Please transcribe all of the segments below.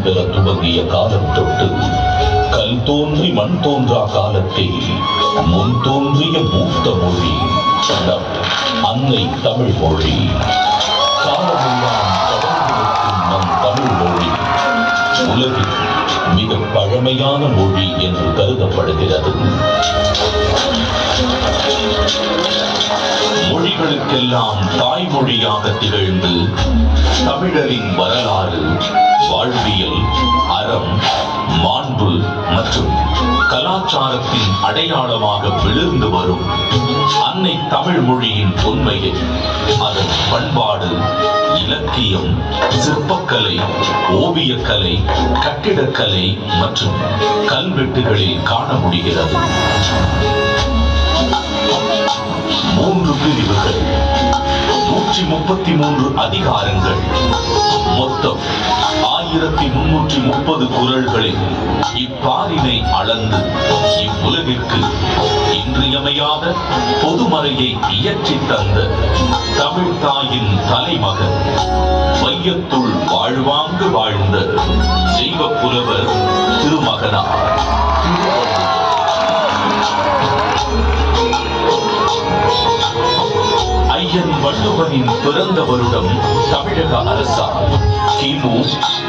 வடிவம் பெற துவங்கிய காலம் தொட்டு கல் தோன்றி மண் தோன்றா காலத்தில் முன் தோன்றிய மூத்த மொழி நம் அன்னை தமிழ் மொழி. காலமெல்லாம் தொடர்ந்திருக்கும் நம் தமிழ் மொழி உலகில் மிக பழமையான மொழி என்று கருதப்படுகிறது. மொழிகளுக்கெல்லாம் தாய்மொழியாக திகழ்ந்து தமிழரின் வரலாறு, வாழ்வியல், அறம், மாண்பு மற்றும் கலாச்சாரத்தின் அடையாளமாக விழுந்து வரும் அன்னை தமிழ் மொழியின் உண்மையை அதன் பண்பாடு, இலக்கியம், சிற்பக்கலை, ஓவியக்கலை, கட்டிடக்கலை மற்றும் கல்வெட்டுகளில் காண முடிகிறது. 3 பிரிவுகள், 133 அதிகாரங்கள், மொத்தம் 1330 குறள்களில் இப்பாரினை அளந்து இவ்வுலகிற்கு இன்றியமையாத பொதுமறையை இயற்றி தந்த தமிழ் தாயின் தலைமகன், வையத்துள் வாழ்வாங்கு வாழ்ந்த தெய்வ புலவர் திருமகனார். ஐயன் வள்ளுவனின் பிறந்த வருடம் தமிழக அரசால் கிமு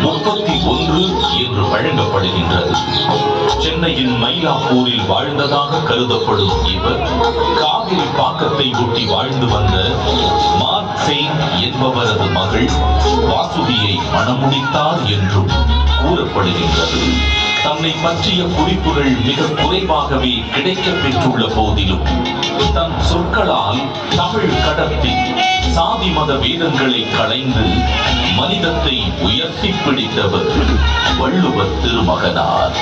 31 என்று வழங்கப்படுகின்றது. சென்னையின் மயிலாப்பூரில் வாழ்ந்ததாக கருதப்படும் இவர் காவிரி பாக்கத்தை ஒட்டி வாழ்ந்து வந்த மார்க்செயின் என்பவரது மகள் வாசுகியை மணமுடித்தார் என்றும் கூறப்படுகின்றது. தன்னை பற்றிய குறிப்புகள் மிக குறைவாகவே கிடைக்கப் பெற்றுள்ள போதிலும் தன் சொற்களால் தமிழ் கடத்தி சாதி மத வேதங்களை களைந்து மனிதத்தை உயர்த்தி பிடித்தவர் வள்ளுவர் திருமகனார்.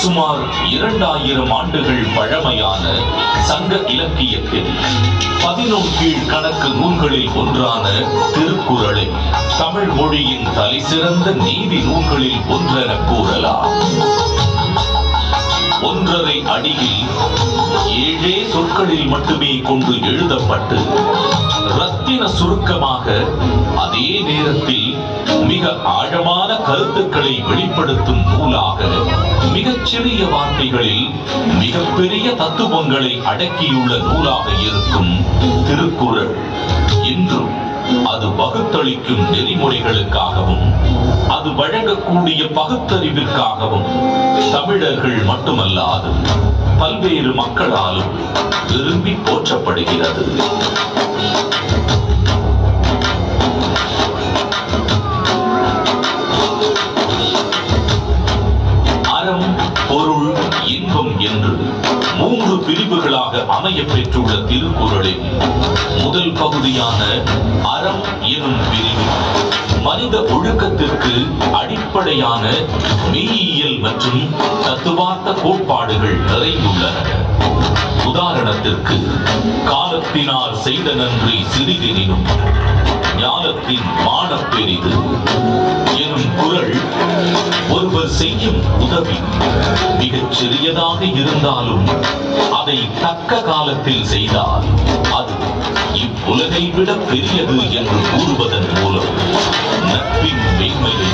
சுமார் 2000 ஆண்டுகள் பழமையான சங்க இலக்கியத்தில் 11 கீழ்கணக்கு நூல்களில் ஒன்றான திருக்குறளை தமிழ் மொழியின் தலைசிறந்த நீதி நூல்களில் ஒன்றென கூறலாம். 1.5 அடியில் 7 சொற்களில் மட்டுமே கொண்டு எழுதப்பட்டு ரத்தின சுருக்கமாக, அதே நேரத்தில் மிக ஆழமான கருத்துக்களை வெளிப்படுத்தும் நூலாக, மிகச்சிறிய வார்த்தைகளில் மிகப்பெரிய தத்துவங்களை அடக்கியுள்ள நூலாக இருக்கும் திருக்குறள் இன்றும் அது பகுத்தளிக்கும் நெறிமுறைகளுக்காகவும் அது வழங்கக்கூடிய பகுத்தறிவிற்காகவும் தமிழர்கள் மட்டுமல்லாது பல்வேறு மக்களாலும் விரும்பி போற்றப்படுகிறது. அறம், பொருள், இன்பம் என்று 3 பிரிவுகளாக அமைய பெற்றுள்ள திருக்குறளில் முதல் பகுதியான அறம் எனும் பிரிவு மனித ஒழுக்கத்திற்கு அடிப்படையான மெய்யியல் மற்றும் தத்துவார்த்த கோட்பாடுகள் நிறைந்துள்ளன. உதாரணத்திற்கு, காலத்தினால் செய்த நன்றி சிறிதெனினும் ஞானத்தின் மானப் பெரிது எனும் குறள் ஒருவர் செய்யும் உதவி மிகச் சிறியதாக இருந்தாலும் அதை தக்க காலத்தில் செய்தால் அது இவ்வுலகை விட பெரியது என்று கூறுவதன் மூலம் நட்பின் மேன்மையை,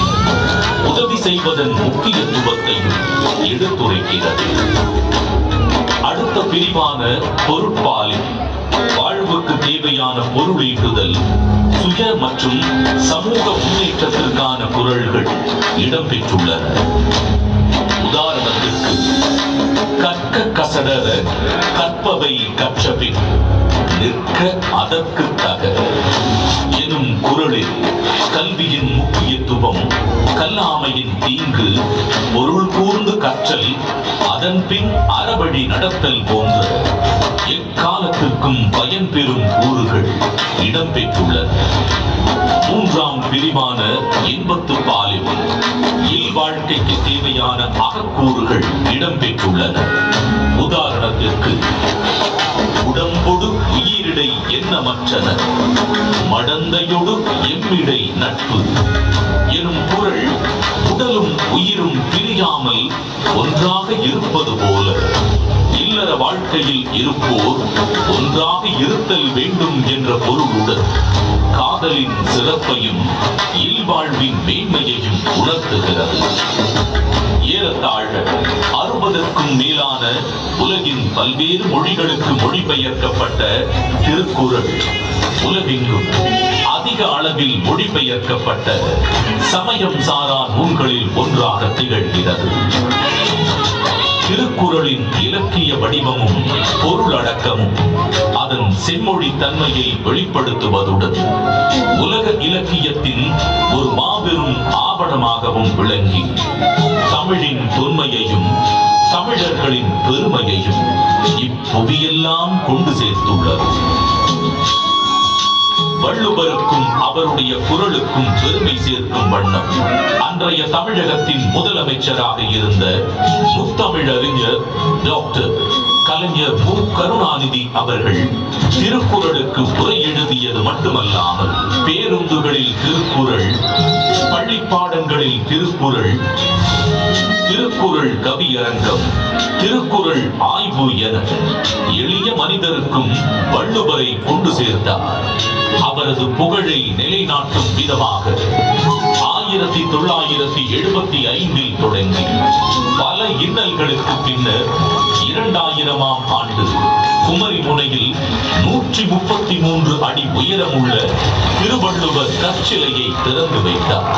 உதவி செய்வதன் முக்கியத்துவத்தையும் எடுத்துரைக்கிறது. அடுத்த பிரிவான பொருட்பாலில் வாழ்வுக்கு தேவையான பொருளீட்டுதல், சுய மற்றும் சமூக முன்னேற்றத்திற்கான குறள்கள் இடம்பெற்றுள்ளன. உதாரணத்திற்கு, கற்க கசடர கற்பவை கற்றபின் நிற்க அதற்கு தக எனும் குறளில் கல்வியின் முக்கியத்துவம், கல்லாமையின் தீங்கு, பொருள் கூர்ந்து கற்றல், அதன் பின் அறவழி நடத்தல் போன்ற எக்காலத்திற்கும் பயன் பெறும் கூறுகள் இடம்பெற்றுள்ளன. 3ஆம் பிரிவான இன்பத்துப்பாலில் இல்வாழ்க்கைக்கு தேவையான அகக்கூறுகள் இடம்பெற்றுள்ளன. உதாரணத்திற்கு, உடம்பொடு உயிரிடை எண்ணமற்றன, மடந்தையொடு எம்மிடை நட்பு எனும் குறள் உடலும் உயிரும் பிரியாமல் ஒன்றாக இருப்பது போல இல்லற வாழ்க்கையில் இருப்போர் ஒன்றாக இருத்தல் வேண்டும் என்ற பொருளுடன் காதலின் சிறப்பையும் இல்வாழ்வின் மேன்மையையும் உணர்த்துகிறது. ஏறத்தாழ 60க்கும் மேலான உலகின் பல்வேறு மொழிகளுக்கு மொழிபெயர்க்கப்பட்ட திருக்குறள் உலகெங்கும் அதிக அளவில் மொழிபெயர்க்கப்பட்ட சமயம் சாரா நூல்களில் ஒன்றாக திகழ்கிறது. திருக்குறளின் இலக்கிய வடிவமும் பொருளடக்கமும் அதன் செம்மொழி தன்மையை வெளிப்படுத்துவதுடன் உலக இலக்கியத்தின் ஒரு மாபெரும் ஆவணமாகவும் விளங்கி தமிழின் தொன்மையையும் தமிழர்களின் பெருமையையும் இப்புவியெல்லாம் கொண்டு சேர்த்துள்ளது. வள்ளுவருக்கும் அவருடைய குறளுக்கும் பெருமை சேர்க்கும் வண்ணம் அன்றைய தமிழகத்தின் முதலமைச்சராக இருந்த முத்தமிழறிஞர் டாக்டர் கலைஞர் மு. கருணாநிதி அவர்கள் திருக்குறளுக்கு உரை எழுதியது மட்டுமல்லாமல் பேருந்துகளில் திருக்குறள், பள்ளிப்பாடங்களில் திருக்குறள், திருக்குறள் கவியரங்கம், திருக்குறள் ஆய்வு என எளிய மனிதருக்கும் வள்ளுவரை கொண்டு சேர்த்தார். அவரது புகழை நிலைநாட்டும் விதமாக 1975 தொடங்கி பல இன்னல்களுக்கு பின்னர் 2000ஆம் ஆண்டு குமரி முனையில் 133 அடி உயரமுள்ள திருவள்ளுவர் கற்சிலையை திறந்து வைத்தார்.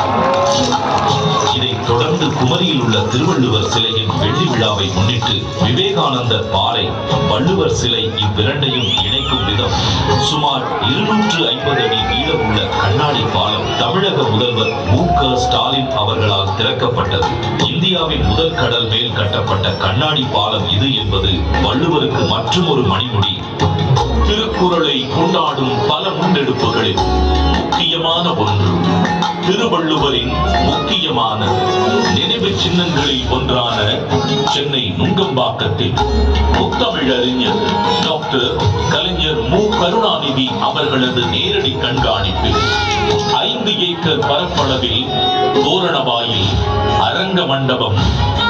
இதைத் தொடர்ந்து குமரியில் உள்ள திருவள்ளுவர் சிலையின் வெள்ளி விழாவை முன்னிட்டு விவேகானந்தர் பாறை, வள்ளுவர் சிலை இவ்விரண்டையும் இணைக்கும் விதம் சுமார் 250 அடி நீளமுள்ள கண்ணாடி பாலம் தமிழக முதல்வர் மு. க. ஸ்டாலின் அவர்களால் திறக்கப்பட்டது. இந்தியாவின் முதல் கடல் மேல் கட்டப்பட்ட கண்ணாடி பாலம் இது என்பது வள்ளுவருக்கு மற்றுமொரு மணிமுடி. திருக்குறளை கொண்டாடும் பல முன்னெடுப்புகளில் முக்கியமான ஒன்று திருவள்ளுவரின் முக்கியமான நினைவு சின்னங்களில் ஒன்றான சென்னை நுங்கம்பாக்கத்தில் முத்தமிழறிஞர் டாக்டர் கலைஞர் மு. கருணாநிதி அவர்களது நேரடி கண்காணிப்பில் 5 ஏக்கர் பரப்பளவில் தோரணவாயில், அரங்க மண்டபம்,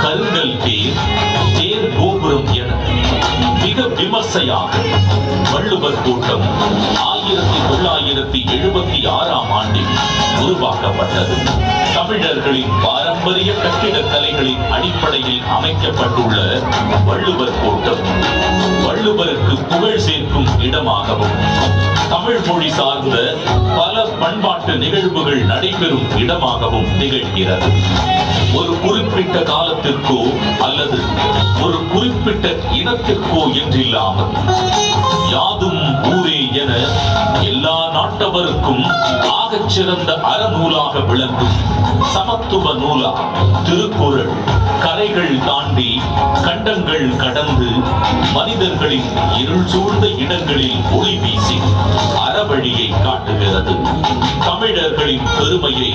கருங்கல் தேர் கோபுரம் என மிக விமர்சையாக வள்ளுவர் கூட்டம் 1976ஆம் ஆண்டில் உருவாக்கப்பட்டது. தமிழர்களின் பாரம்பரிய கட்டிடக்கலைகளின் அடிப்படையில் அமைக்கப்பட்டுள்ள வள்ளுவர் கூட்டம் வள்ளுவருக்கு புகழ் சேர்க்கும் இடமாகவும் தமிழ் மொழி சார்ந்த பல பண்பாட்டு நிகழ்வுகள் நடைபெறும் இடமாகவும் திகழ்கிறது. ஒரு குறிப்பிட்ட காலத்திற்கோ அல்லது ஒரு குறிப்பிட்ட இனத்திற்கோ என்றில்லாமல் யாதும் ஊரே என எல்லா நாட்டவருக்கும் ஆகச் சிறந்த அறநூலாக விளங்கும் சமத்துவ நூலா திருக்குறள் கரைகள் தாண்டி கண்டங்கள் கடந்து மனிதர்களின் இருள் சூழ்ந்த இடங்களில் ஒளி வீசி அறவழியை காட்டுகிறது. தமிழர்களின் பெருமையை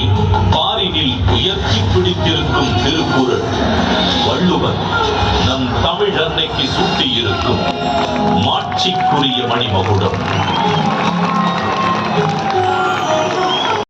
பாரினில் உயர்த்தி பிடித்திருக்கும் திருக்குறள் வள்ளுவர் நம் தமிழ் அன்னைக்கு சூட்டியிருக்கும் மாட்சிக்குரிய மணிமகுடம்.